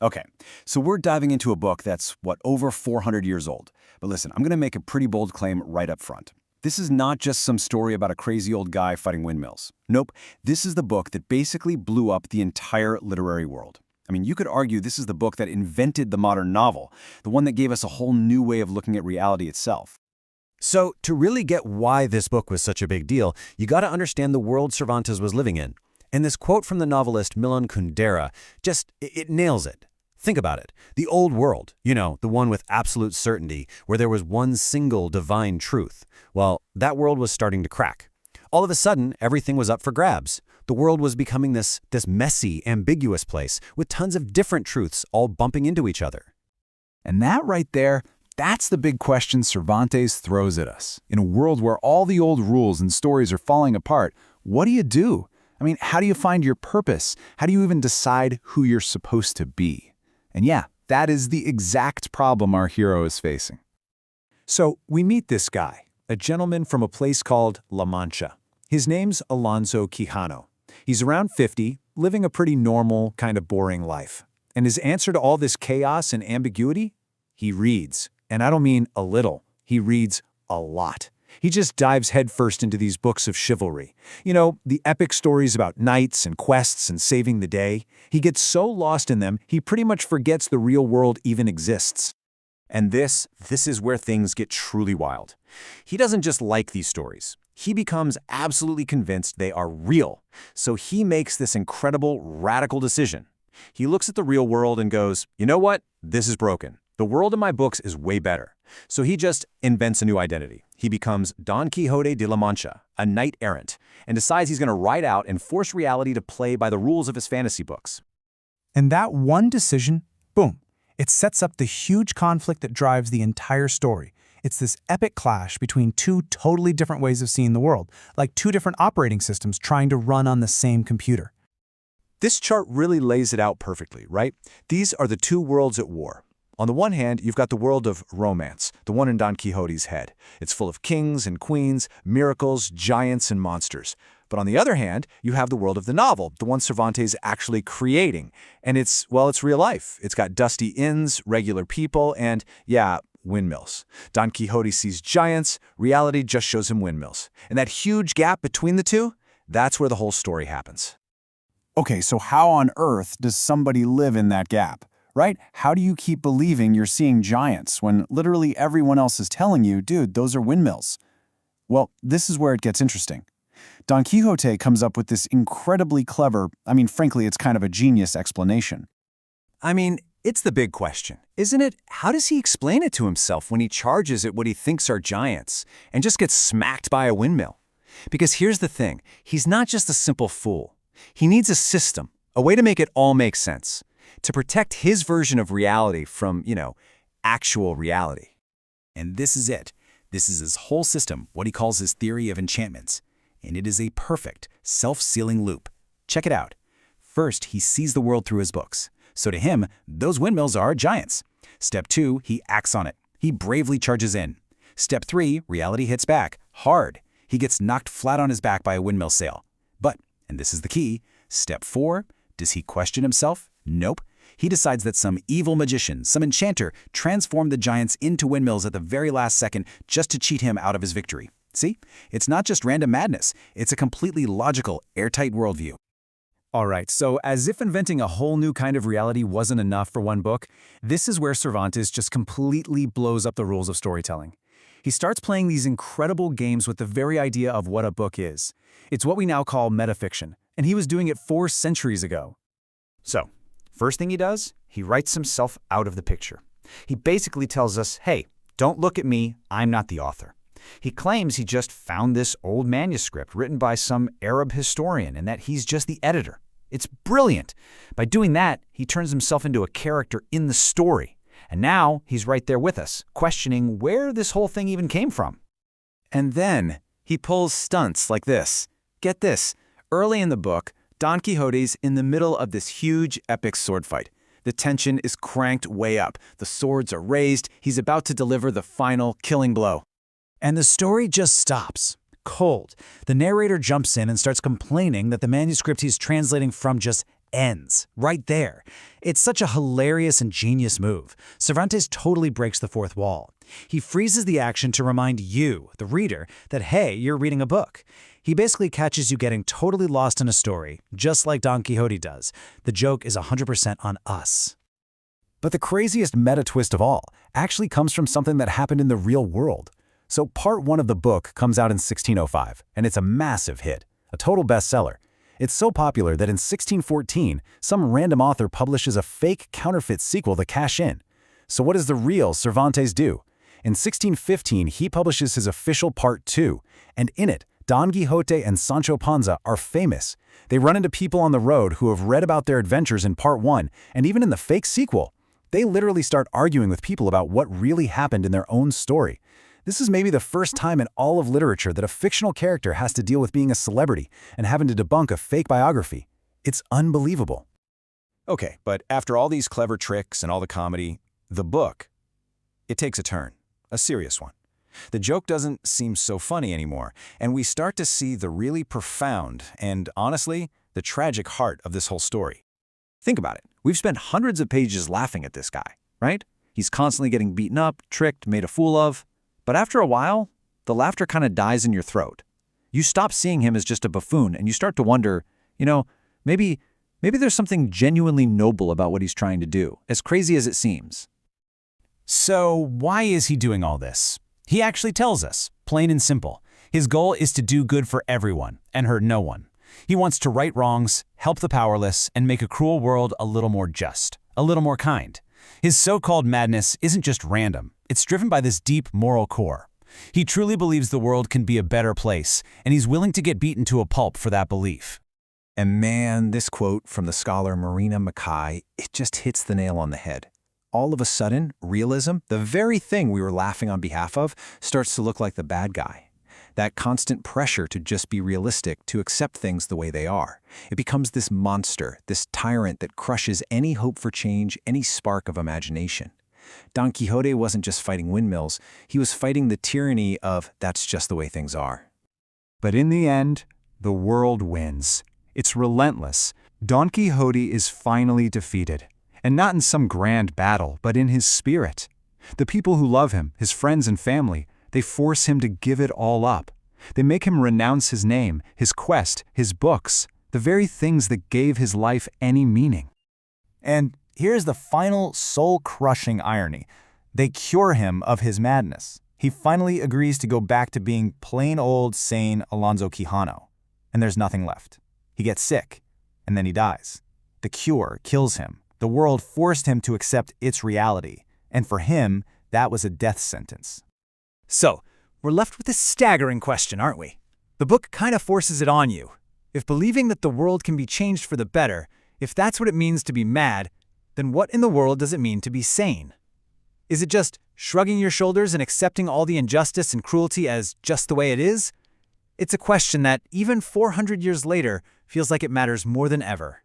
Okay, so we're diving into a book that's, over 400 years old. But listen, I'm going to make a pretty bold claim right up front. This is not just some story about a crazy old guy fighting windmills. Nope, this is the book that basically blew up the entire literary world. I mean, you could argue this is the book that invented the modern novel, the one that gave us a whole new way of looking at reality itself. So, to really get why this book was such a big deal, you gotta understand the world Cervantes was living in. And this quote from the novelist Milan Kundera it nails it. Think about it. The old world, the one with absolute certainty, where there was one single divine truth. Well, that world was starting to crack. All of a sudden, everything was up for grabs. The world was becoming this messy, ambiguous place with tons of different truths all bumping into each other. And that right there, that's the big question Cervantes throws at us. In a world where all the old rules and stories are falling apart, what do? I mean, how do you find your purpose? How do you even decide who you're supposed to be? And yeah, that is the exact problem our hero is facing. So we meet this guy, a gentleman from a place called La Mancha. His name's Alonso Quijano. He's around 50, living a pretty normal, kind of boring life. And his answer to all this chaos and ambiguity? He reads. And I don't mean a little. He reads a lot. He just dives headfirst into these books of chivalry. The epic stories about knights and quests and saving the day. He gets so lost in them, he pretty much forgets the real world even exists. And this is where things get truly wild. He doesn't just like these stories. He becomes absolutely convinced they are real. So he makes this incredible, radical decision. He looks at the real world and goes, you know what? This is broken. The world in my books is way better. So he just invents a new identity. He becomes Don Quixote de la Mancha, a knight errant, and decides he's going to ride out and force reality to play by the rules of his fantasy books. And that one decision, boom, it sets up the huge conflict that drives the entire story. It's this epic clash between two totally different ways of seeing the world, like two different operating systems trying to run on the same computer. This chart really lays it out perfectly, right? These are the two worlds at war. On the one hand, you've got the world of romance, the one in Don Quixote's head. It's full of kings and queens, miracles, giants, and monsters. But on the other hand, you have the world of the novel, the one Cervantes is actually creating. And it's real life. It's got dusty inns, regular people, and, windmills. Don Quixote sees giants, reality just shows him windmills. And that huge gap between the two, that's where the whole story happens. Okay, so how on earth does somebody live in that gap? Right? How do you keep believing you're seeing giants when literally everyone else is telling you, dude, those are windmills? Well, this is where it gets interesting. Don Quixote comes up with this incredibly clever, frankly, it's kind of a genius explanation. It's the big question, isn't it? How does he explain it to himself when he charges at what he thinks are giants and just gets smacked by a windmill? Because here's the thing, he's not just a simple fool. He needs a system, a way to make it all make sense, to protect his version of reality from, actual reality. And this is it. This is his whole system, what he calls his theory of enchantments. And it is a perfect, self-sealing loop. Check it out. First, he sees the world through his books. So to him, those windmills are giants. Step 2, he acts on it. He bravely charges in. Step 3, reality hits back, hard. He gets knocked flat on his back by a windmill sail. But, and this is the key, Step 4, does he question himself? Nope. He decides that some evil magician, some enchanter, transformed the giants into windmills at the very last second just to cheat him out of his victory. See? It's not just random madness. It's a completely logical, airtight worldview. All right, so as if inventing a whole new kind of reality wasn't enough for one book, this is where Cervantes just completely blows up the rules of storytelling. He starts playing these incredible games with the very idea of what a book is. It's what we now call metafiction, and he was doing it 4 centuries ago. So, first thing he does, he writes himself out of the picture. He basically tells us, hey, don't look at me, I'm not the author. He claims he just found this old manuscript written by some Arab historian and that he's just the editor. It's brilliant. By doing that, he turns himself into a character in the story. And now he's right there with us, questioning where this whole thing even came from. And then he pulls stunts like this. Get this, early in the book, Don Quixote's in the middle of this huge epic sword fight. The tension is cranked way up. The swords are raised. He's about to deliver the final killing blow. And the story just stops. Cold. The narrator jumps in and starts complaining that the manuscript he's translating from just ends, right there. It's such a hilarious and genius move. Cervantes totally breaks the fourth wall. He freezes the action to remind you, the reader, that hey, you're reading a book. He basically catches you getting totally lost in a story, just like Don Quixote does. The joke is 100% on us. But the craziest meta twist of all actually comes from something that happened in the real world. So part 1 of the book comes out in 1605, and it's a massive hit, a total bestseller. It's so popular that in 1614, some random author publishes a fake counterfeit sequel to cash in. So what does the real Cervantes do? In 1615, he publishes his official part 2, and in it, Don Quixote and Sancho Panza are famous. They run into people on the road who have read about their adventures in part 1, and even in the fake sequel. They literally start arguing with people about what really happened in their own story. This is maybe the first time in all of literature that a fictional character has to deal with being a celebrity and having to debunk a fake biography. It's unbelievable. Okay, but after all these clever tricks and all the comedy, the book, it takes a turn, a serious one. The joke doesn't seem so funny anymore, and we start to see the really profound and, honestly, the tragic heart of this whole story. Think about it. We've spent hundreds of pages laughing at this guy, right? He's constantly getting beaten up, tricked, made a fool of. But after a while, the laughter kind of dies in your throat. You stop seeing him as just a buffoon, and you start to wonder, maybe there's something genuinely noble about what he's trying to do, as crazy as it seems. So why is he doing all this? He actually tells us, plain and simple. His goal is to do good for everyone and hurt no one. He wants to right wrongs, help the powerless, and make a cruel world a little more just, a little more kind. His so-called madness isn't just random. It's driven by this deep moral core. He truly believes the world can be a better place, and he's willing to get beaten to a pulp for that belief. And man, this quote from the scholar Marina Mackay, it just hits the nail on the head. All of a sudden, realism, the very thing we were laughing on behalf of, starts to look like the bad guy. That constant pressure to just be realistic, to accept things the way they are. It becomes this monster, this tyrant that crushes any hope for change, any spark of imagination. Don Quixote wasn't just fighting windmills, he was fighting the tyranny of that's just the way things are. But in the end, the world wins. It's relentless. Don Quixote is finally defeated. And not in some grand battle, but in his spirit. The people who love him, his friends and family, they force him to give it all up. They make him renounce his name, his quest, his books, the very things that gave his life any meaning. And here's the final soul-crushing irony. They cure him of his madness. He finally agrees to go back to being plain old, sane Alonso Quijano. And there's nothing left. He gets sick, and then he dies. The cure kills him. The world forced him to accept its reality. And for him, that was a death sentence. So, we're left with this staggering question, aren't we? The book kind of forces it on you. If believing that the world can be changed for the better, if that's what it means to be mad, then what in the world does it mean to be sane? Is it just shrugging your shoulders and accepting all the injustice and cruelty as just the way it is? It's a question that, even 400 years later, feels like it matters more than ever.